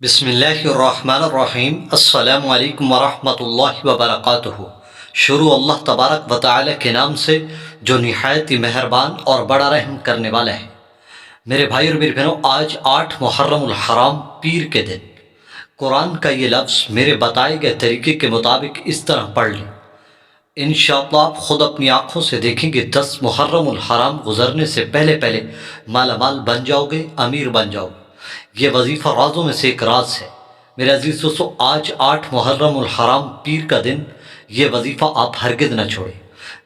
बिस्मिल्लाहिर्रहमानिर्रहीम। अस्सलामु अलैकुम वरहमतुल्लाहि वबरकातुहू। शुरू अल्लाह तबारक व तआला के नाम से जो निहायत ही मेहरबान और बड़ा रहम करने वाला है। मेरे भाई और मेरी बहनों, आज 8 मुहर्रमुल हराम पीर के दिन कुरान का ये लफ्ज़ मेरे बताए गए तरीके के मुताबिक इस तरह पढ़ लें। इंशाअल्लाह आप खुद अपनी आंखों से देखेंगे 10 मुहर्रमुल हराम गुजरने से पहले पहले मालामाल बन जाओगे, अमीर बन जाओगे। ये वजीफ़ा राज़ों में से एक राज है। मेरे अजीज़ दोस्तों, आज 8 मुहर्रमुल हराम पीर का दिन, ये वजीफ़ा आप हरगिज़ न छोड़ें।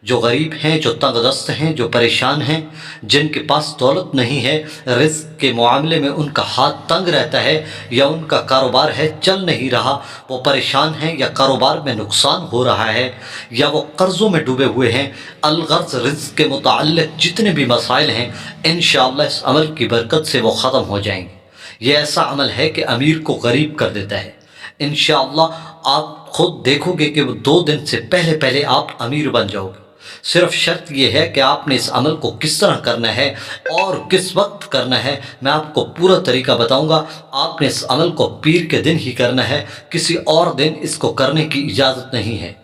जो गरीब हैं, जो तंगदस्त हैं, जो परेशान हैं, जिनके पास दौलत नहीं है, रिज़्क़ के मामले में उनका हाथ तंग रहता है, या उनका कारोबार है चल नहीं रहा, वो परेशान हैं, या कारोबार में नुकसान हो रहा है, या वो कर्ज़ों में डूबे हुए हैं, अलगर्ज़ रिज़्क़ के मुताल्लिक़ जितने भी मसाइल हैं, इंशाअल्लाह इस अमल की बरकत से वो ख़त्म हो जाएंगे। ये ऐसा अमल है कि अमीर को गरीब कर देता है। इंशाअल्लाह आप खुद देखोगे कि वो 2 दिन से पहले पहले आप अमीर बन जाओगे। सिर्फ शर्त यह है कि आपने इस अमल को किस तरह करना है और किस वक्त करना है, मैं आपको पूरा तरीका बताऊंगा। आपने इस अमल को पीर के दिन ही करना है, किसी और दिन इसको करने की इजाज़त नहीं है।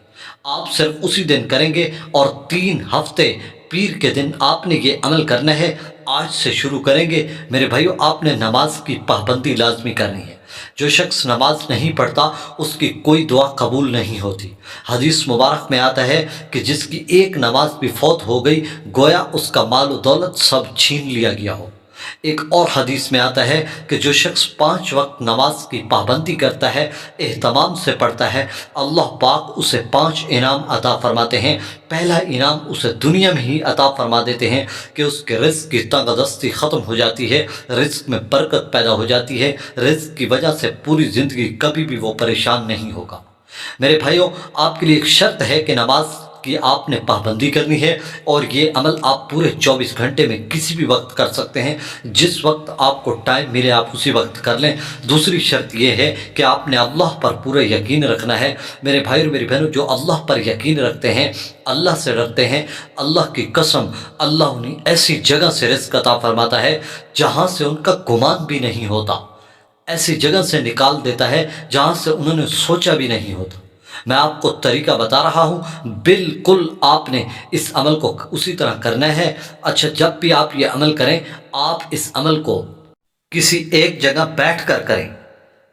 आप सिर्फ उसी दिन करेंगे और 3 हफ्ते पीर के दिन आपने ये अमल करना है। आज से शुरू करेंगे मेरे भाइयों। आपने नमाज की पाबंदी लाजमी करनी है। जो शख्स नमाज नहीं पढ़ता उसकी कोई दुआ कबूल नहीं होती। हदीस मुबारक में आता है कि जिसकी एक नमाज भी फौत हो गई, गोया उसका माल व दौलत सब छीन लिया गया हो। एक और हदीस में आता है कि जो शख्स 5 वक्त नमाज की पाबंदी करता है, एहतमाम से पढ़ता है, अल्लाह पाक उसे 5 इनाम अता फरमाते हैं। पहला इनाम उसे दुनिया में ही अता फरमा देते हैं कि उसके रिज़्क़ की तंगदस्ती ख़त्म हो जाती है, रिज़्क़ में बरकत पैदा हो जाती है, रिज़्क़ की वजह से पूरी ज़िंदगी कभी भी वो परेशान नहीं होगा। मेरे भाइयों, आपके लिए एक शर्त है कि नमाज की आपने पाबंदी करनी है, और ये अमल आप पूरे 24 घंटे में किसी भी वक्त कर सकते हैं। जिस वक्त आपको टाइम मिले आप उसी वक्त कर लें। दूसरी शर्त यह है कि आपने अल्लाह पर पूरा यकीन रखना है। मेरे भाई और मेरी बहनों, जो अल्लाह पर यकीन रखते हैं, अल्लाह से डरते हैं, अल्लाह की कसम, अल्लाह उन्हें ऐसी जगह से रिज़्क़ अता फरमाता है जहाँ से उनका गुमान भी नहीं होता। ऐसी जगह से निकाल देता है जहाँ से उन्होंने सोचा भी नहीं होता। मैं आपको तरीका बता रहा हूँ, बिल्कुल आपने इस अमल को उसी तरह करना है। अच्छा, जब भी आप ये अमल करें, आप इस अमल को किसी एक जगह बैठ कर करें।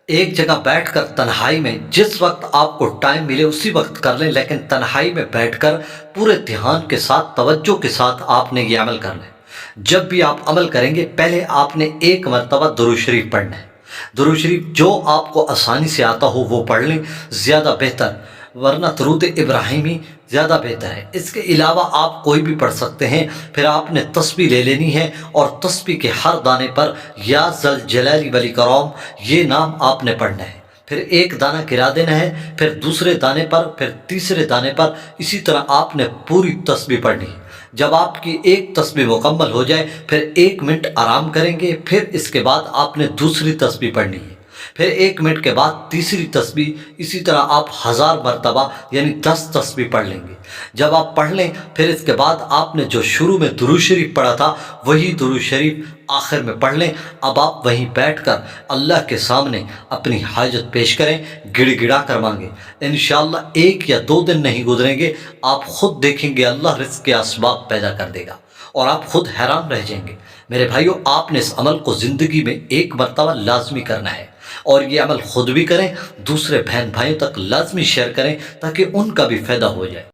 एक जगह बैठकर तन्हाई में, जिस वक्त आपको टाइम मिले उसी वक्त कर लें, लेकिन तन्हाई में बैठकर पूरे ध्यान के साथ, तवज्जो के साथ आपने ये अमल करना है। जब भी आप अमल करेंगे, पहले आपने 1 मरतबा दुरूद शरीफ पढ़ना है। दुरूद शरीफ जो आपको आसानी से आता हो वो पढ़ लें, ज़्यादा बेहतर, वरना दरूद इब्राहिमी ज़्यादा बेहतर है। इसके अलावा आप कोई भी पढ़ सकते हैं। फिर आपने तस्बीह ले लेनी है, और तस्बीह के हर दाने पर या ज़ल जलाली वल इकराम ये नाम आपने पढ़ना है। फिर एक दाना गिरा देना है, फिर दूसरे दाने पर, फिर तीसरे दाने पर, इसी तरह आपने पूरी तस्बीह पढ़नी है। जब आपकी एक तस्बीह मुकम्मल हो जाए, फिर 1 मिनट आराम करेंगे, फिर इसके बाद आपने दूसरी तस्बीह पढ़नी है, फिर 1 मिनट के बाद तीसरी तस्बीह। इसी तरह आप 1000 मरतबा यानी 10 तस्बीह पढ़ लेंगे। जब आप पढ़ लें, फिर इसके बाद आपने जो शुरू में दुरूद शरीफ पढ़ा था वही दुरूद शरीफ आखिर में पढ़ लें। अब आप वहीं बैठकर अल्लाह के सामने अपनी हाजत पेश करें, गिड़गिड़ा कर मांगे। इंशाअल्लाह 1 या 2 दिन नहीं गुजरेंगे, आप खुद देखेंगे अल्लाह रिज़्क़ के असबाब पैदा कर देगा, और आप खुद हैरान रह जाएंगे। मेरे भाइयों, आपने इस अमल को ज़िंदगी में 1 मरतबा लाजमी करना है, और ये अमल खुद भी करें, दूसरे बहन भाइयों तक लाजमी शेयर करें ताकि उनका भी फ़ायदा हो जाए।